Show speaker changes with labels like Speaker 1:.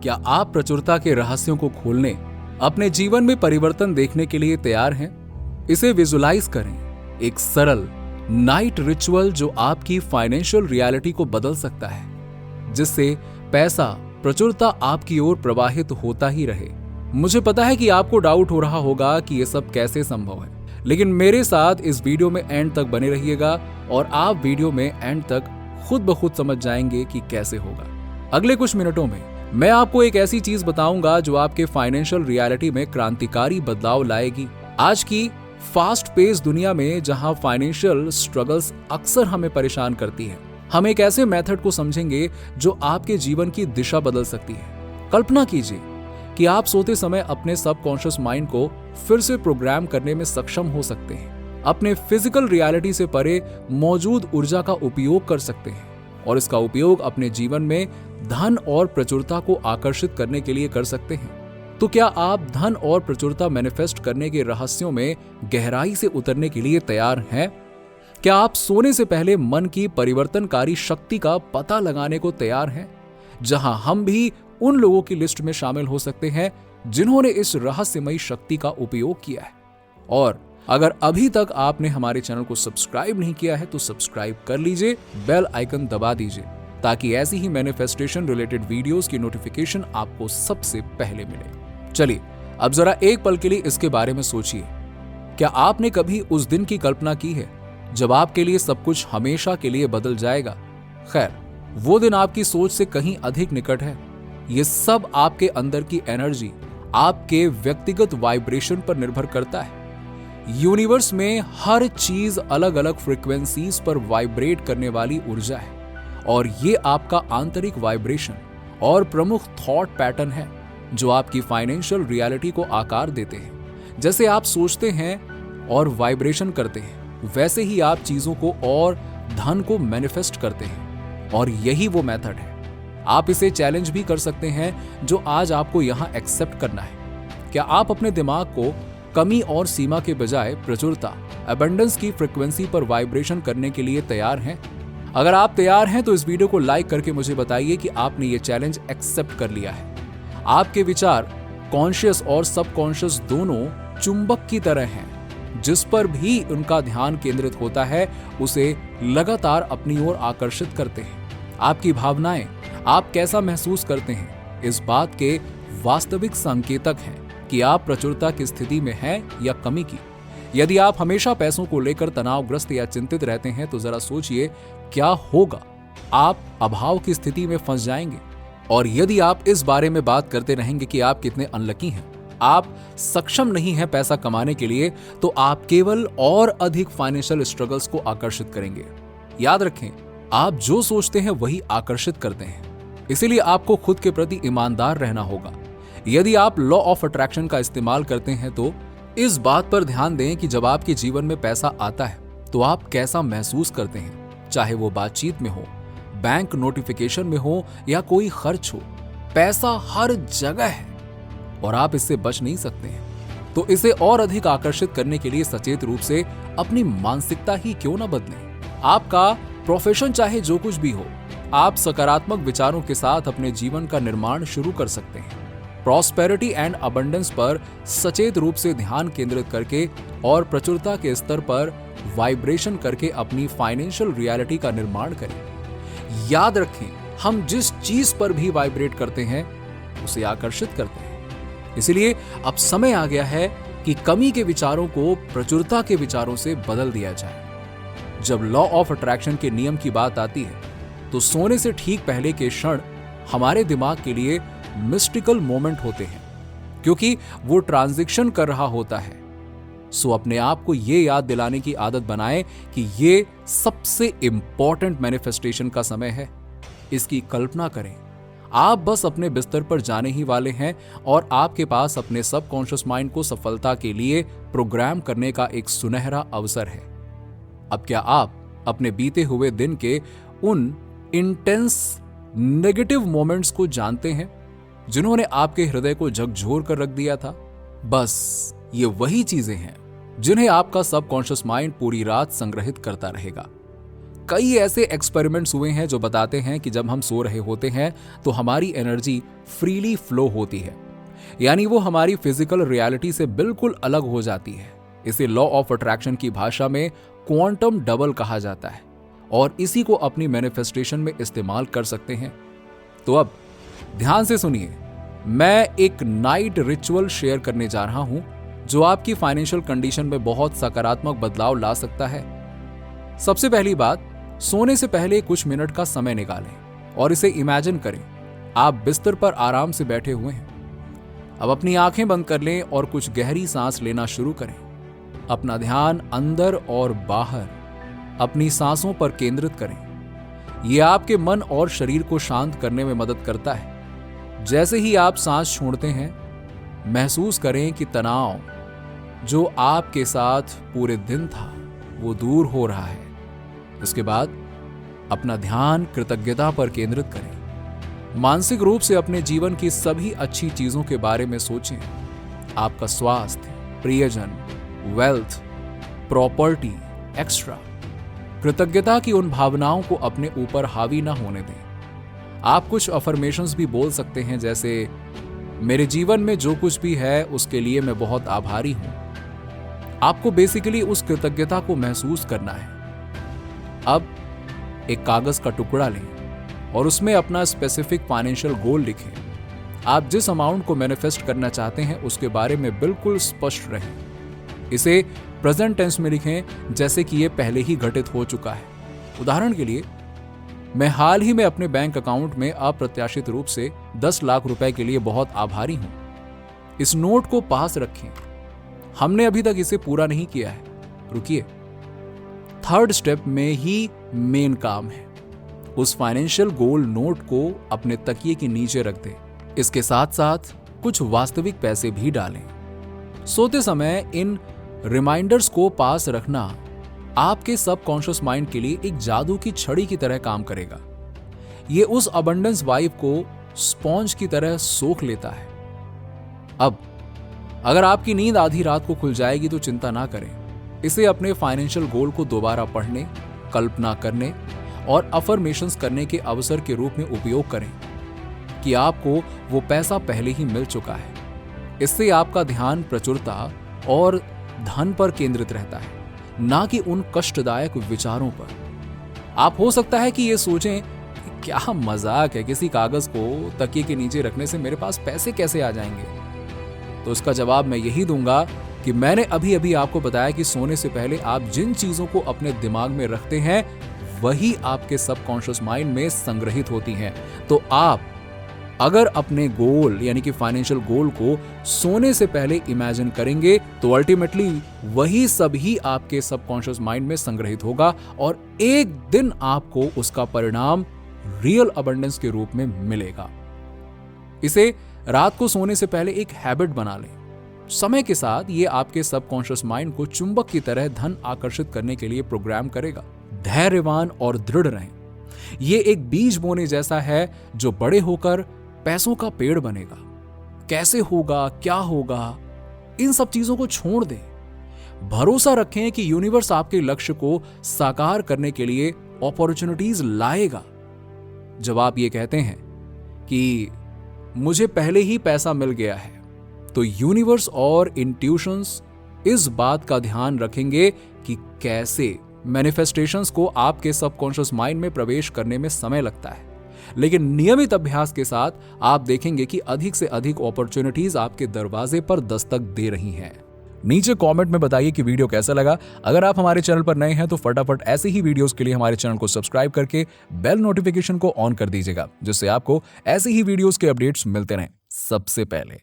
Speaker 1: क्या आप प्रचुरता के रहस्यों को खोलने, अपने जीवन में परिवर्तन देखने के लिए तैयार हैं? इसे विजुलाइज करें, एक सरल नाइट रिचुअल जो आपकी फाइनेंशियल रियलिटी को बदल सकता है, जिससे पैसा, प्रचुरता आपकी ओर प्रवाहित होता ही रहे। मुझे पता है कि आपको डाउट हो रहा होगा कि यह सब कैसे संभव है, लेकिन मेरे साथ इस वीडियो में एंड तक बने रहिएगा और आप वीडियो में एंड तक खुद ब खुद समझ जाएंगे कि कैसे होगा। अगले कुछ मिनटों में मैं आपको एक ऐसी चीज बताऊंगा जो आपके फाइनेंशियल रियलिटी में क्रांतिकारी बदलाव लाएगी। आज की फास्ट पेस दुनिया में जहां फाइनेंशियल स्ट्रगल्स अक्सर हमें परेशान करती है, हम एक ऐसे मेथड को समझेंगे जो आपके जीवन की दिशा बदल सकती है। कल्पना कीजिए कि आप सोते समय अपने सबकॉन्शियस माइंड को फिर से प्रोग्राम करने में सक्षम हो सकते हैं, अपने फिजिकल रियलिटी से परे मौजूद ऊर्जा का उपयोग कर सकते हैं और इसका उपयोग अपने जीवन में धन और प्रचुरता को आकर्षित करने के लिए कर सकते हैं। तो क्या आप धन और प्रचुरता मैनिफेस्ट करने के रहस्यों में गहराई से उतरने के लिए तैयार हैं? क्या आप सोने से पहले मन की परिवर्तनकारी शक्ति का पता लगाने को तैयार हैं, जहां हम भी उन लोगों की लिस्ट में शामिल हो सकते हैं जिन्होंने इस रहस्यमयी शक्ति का उपयोग किया है? और अगर अभी तक आपने हमारे चैनल को सब्सक्राइब नहीं किया है तो सब्सक्राइब कर लीजिए, बेल आइकन दबा दीजिए ताकि ऐसी ही मैनिफेस्टेशन रिलेटेड वीडियोस की नोटिफिकेशन आपको सबसे पहले मिले। चलिए अब जरा एक पल के लिए इसके बारे में सोचिए। क्या आपने कभी उस दिन की कल्पना की है जब आपके लिए सब कुछ हमेशा के लिए बदल जाएगा? खैर, वो दिन आपकी सोच से कहीं अधिक निकट है। ये सब आपके अंदर की एनर्जी, आपके व्यक्तिगत वाइब्रेशन पर निर्भर करता है। यूनिवर्स में हर चीज अलग अलग फ्रीक्वेंसीज पर वाइब्रेट करने वाली ऊर्जा है और ये आपका आंतरिक वाइब्रेशन और प्रमुख थॉट पैटर्न है जो आपकी फाइनेंशियल रियलिटी को आकार देते हैं। जैसे आप सोचते हैं और वाइब्रेशन करते हैं, वैसे ही आप चीजों को और धन को मैनिफेस्ट करते हैं और यही वो मेथड है। आप इसे चैलेंज भी कर सकते हैं जो आज आपको यहां एक्सेप्ट करना है। क्या आप अपने दिमाग को कमी और सीमा के बजाय प्रचुरता, अबंडेंस की फ्रीक्वेंसी पर वाइब्रेशन करने के लिए तैयार हैं? अगर आप तैयार हैं तो इस वीडियो को लाइक करके मुझे बताइए कि आपने ये चैलेंज एक्सेप्ट कर लिया है। आपके विचार कॉन्शियस और सबकॉन्शियस दोनों चुंबक की तरह हैं। जिस पर भी उनका ध्यान केंद्रित होता है उसे लगातार अपनी ओर आकर्षित करते हैं। आपकी भावनाएं, आप कैसा महसूस करते हैं, इस बात के वास्तविक संकेतक हैं कि आप प्रचुरता की स्थिति में हैं या कमी की। यदि आप हमेशा पैसों को लेकर तनावग्रस्त या चिंतित रहते हैं तो जरा सोचिए क्या होगा। आप अभाव की स्थिति में फंस जाएंगे। और यदि आप इस बारे में बात करते रहेंगे कि आप कितने अनलकी हैं, आप सक्षम नहीं हैं पैसा कमाने के लिए, तो आप केवल और अधिक फाइनेंशियल स्ट्रगल्स को आकर्षित करेंगे। याद रखें, आप जो सोचते हैं वही आकर्षित करते हैं। इसीलिए आपको खुद के प्रति ईमानदार रहना होगा। यदि आप लॉ ऑफ अट्रैक्शन का इस्तेमाल करते हैं तो इस बात पर ध्यान दें कि जब आपके जीवन में पैसा आता है तो आप कैसा महसूस करते हैं, चाहे वो बातचीत में हो, बैंक नोटिफिकेशन में हो या कोई खर्च हो। पैसा हर जगह है और आप इससे बच नहीं सकते हैं। तो इसे और अधिक आकर्षित करने के लिए सचेत रूप से अपनी मानसिकता ही क्यों ना बदलें। आपका प्रोफेशन चाहे जो कुछ भी हो, आप सकारात्मक विचारों के साथ अपने जीवन का निर्माण शुरू कर सकते हैं। प्रॉस्पेरिटी एंड अबंडेंस पर सचेत रूप से ध्यान केंद्रित करके और प्रचुरता के स्तर पर वाइब्रेशन करके अपनी फाइनेंशियल रियलिटी का निर्माण करें। याद रखें, हम जिस चीज पर भी वाइब्रेट करते हैं उसे आकर्षित करते हैं। इसलिए अब समय आ गया है कि कमी के विचारों को प्रचुरता के विचारों से बदल दिया जाए। जब लॉ ऑफ अट्रैक्शन के नियम की बात आती है तो सोने से ठीक पहले के क्षण हमारे दिमाग के लिए मिस्टिकल मोमेंट होते हैं, क्योंकि वो ट्रांजिशन कर रहा होता है। सो अपने आप को ये याद दिलाने की आदत बनाएं कि ये सबसे इंपॉर्टेंट मैनिफेस्टेशन का समय है। इसकी कल्पना करें, आप बस अपने बिस्तर पर जाने ही वाले हैं और आपके पास अपने सबकॉन्शियस माइंड को सफलता के लिए प्रोग्राम करने का एक सुनहरा अवसर है। अब क्या आप अपने बीते हुए दिन के उन इंटेंस नेगेटिव मोमेंट्स को जानते हैं जिन्होंने आपके हृदय को झकझोर कर रख दिया था? बस ये वही चीजें हैं जिन्हें आपका सबकॉन्शियस माइंड पूरी रात संग्रहित करता रहेगा। कई ऐसे एक्सपेरिमेंट्स हुए हैं जो बताते हैं कि जब हम सो रहे होते हैं तो हमारी एनर्जी फ्रीली फ्लो होती है, यानी वो हमारी फिजिकल रियलिटी से बिल्कुल अलग हो जाती है। इसे लॉ ऑफ अट्रैक्शन की भाषा में क्वांटम डबल कहा जाता है और इसी को अपनी मैनिफेस्टेशन में इस्तेमाल कर सकते हैं। तो अब ध्यान से सुनिए, मैं एक नाइट रिचुअल शेयर करने जा रहा हूं जो आपकी फाइनेंशियल कंडीशन में बहुत सकारात्मक बदलाव ला सकता है। सबसे पहली बात, सोने से पहले कुछ मिनट का समय निकालें और इसे इमेजिन करें आप बिस्तर पर आराम से बैठे हुए हैं। अब अपनी आंखें बंद कर लें और कुछ गहरी सांस लेना शुरू करें। अपना ध्यान अंदर और बाहर अपनी सांसों पर केंद्रित करें। यह आपके मन और शरीर को शांत करने में मदद करता है। जैसे ही आप सांस छोड़ते हैं, महसूस करें कि तनाव जो आपके साथ पूरे दिन था वो दूर हो रहा है। इसके बाद अपना ध्यान कृतज्ञता पर केंद्रित करें। मानसिक रूप से अपने जीवन की सभी अच्छी चीजों के बारे में सोचें। आपका स्वास्थ्य, प्रियजन, वेल्थ, प्रॉपर्टी, एक्स्ट्रा। कृतज्ञता की उन भावनाओं को अपने ऊपर हावी ना होने दें। आप कुछ अफर्मेशंस भी बोल सकते हैं, जैसे मेरे जीवन में जो कुछ भी है उसके लिए मैं बहुत आभारी हूं। आपको बेसिकली उस कृतज्ञता को महसूस करना है। अब एक कागज का टुकड़ा लें और उसमें अपना स्पेसिफिक फाइनेंशियल गोल लिखें। आप जिस अमाउंट को मैनिफेस्ट करना चाहते हैं उसके बारे में बिल्कुल स्पष्ट रहें। इसे प्रेजेंट टेंस में लिखें, जैसे कि यह पहले ही घटित हो चुका है। उदाहरण के लिए, मैं हाल ही में अपने बैंक अकाउंट में अप्रत्याशित रूप से 10 लाख रुपए के लिए बहुत आभारी हूं। इस नोट को पास रखें। हमने अभी तक इसे पूरा नहीं किया है, रुकिए। थर्ड स्टेप में ही मेन काम है। उस फाइनेंशियल गोल नोट को अपने तकिए के नीचे रख दें। इसके साथ साथ कुछ वास्तविक पैसे भी डालें। सोते समय इन रिमाइंडर्स को पास रखना आपके सबकॉन्शियस माइंड के लिए एक जादू की छड़ी की तरह काम करेगा। यह उस अबंडेंस वाइब को स्पॉन्ज की तरह सोख लेता है। अब अगर आपकी नींद आधी रात को खुल जाएगी तो चिंता ना करें। इसे अपने फाइनेंशियल गोल को दोबारा पढ़ने, कल्पना करने और अफर्मेशंस करने के अवसर के रूप में उपयोग करें कि आपको वो पैसा पहले ही मिल चुका है। इससे आपका ध्यान प्रचुरता और धन पर केंद्रित रहता है, ना कि उन कष्टदायक विचारों पर। आप हो सकता है कि ये सोचें कि क्या मजाक है, किसी कागज को तकिए के नीचे रखने से मेरे पास पैसे कैसे आ जाएंगे। तो इसका जवाब मैं यही दूंगा कि मैंने अभी अभी आपको बताया कि सोने से पहले आप जिन चीजों को अपने दिमाग में रखते हैं वही आपके सबकॉन्शियस माइंड में संग्रहित होती हैं। तो आप अगर अपने गोल यानी कि फाइनेंशियल गोल को सोने से पहले इमेजिन करेंगे तो अल्टीमेटली वही सब ही आपके सबकॉन्शियस माइंड में संग्रहित होगा और एक दिन आपको उसका परिणाम रियल अबंडेंस के रूप में मिलेगा। इसे रात को सोने से पहले एक हैबिट बना लें। समय के साथ ये आपके सबकॉन्शियस माइंड को चुंबक की तरह धन आकर्षित करने के लिए प्रोग्राम करेगा। धैर्यवान और दृढ़ रहें। ये एक बीज बोने जैसा है जो बड़े होकर पैसों का पेड़ बनेगा। कैसे होगा, क्या होगा, इन सब चीजों को छोड़ दें। भरोसा रखें कि यूनिवर्स आपके लक्ष्य को साकार करने के लिए अपॉर्चुनिटीज लाएगा। जब आप ये कहते हैं कि मुझे पहले ही पैसा मिल गया है, तो यूनिवर्स और इंट्यूशंस इस बात का ध्यान रखेंगे कि कैसे मैनिफेस्टेशंस को आपके सबकॉन्शियस माइंड में प्रवेश करने में समय लगता है। लेकिन नियमित अभ्यास के साथ आप देखेंगे कि अधिक से अधिक अपॉर्चुनिटीज आपके दरवाजे पर दस्तक दे रही हैं। नीचे कमेंट में बताइए कि वीडियो कैसा लगा। अगर आप हमारे चैनल पर नए हैं तो फटाफट ऐसे ही वीडियोस के लिए हमारे चैनल को सब्सक्राइब करके बेल नोटिफिकेशन को ऑन कर दीजिएगा, जिससे आपको ऐसे ही वीडियोस के अपडेट्स मिलते रहें सबसे पहले।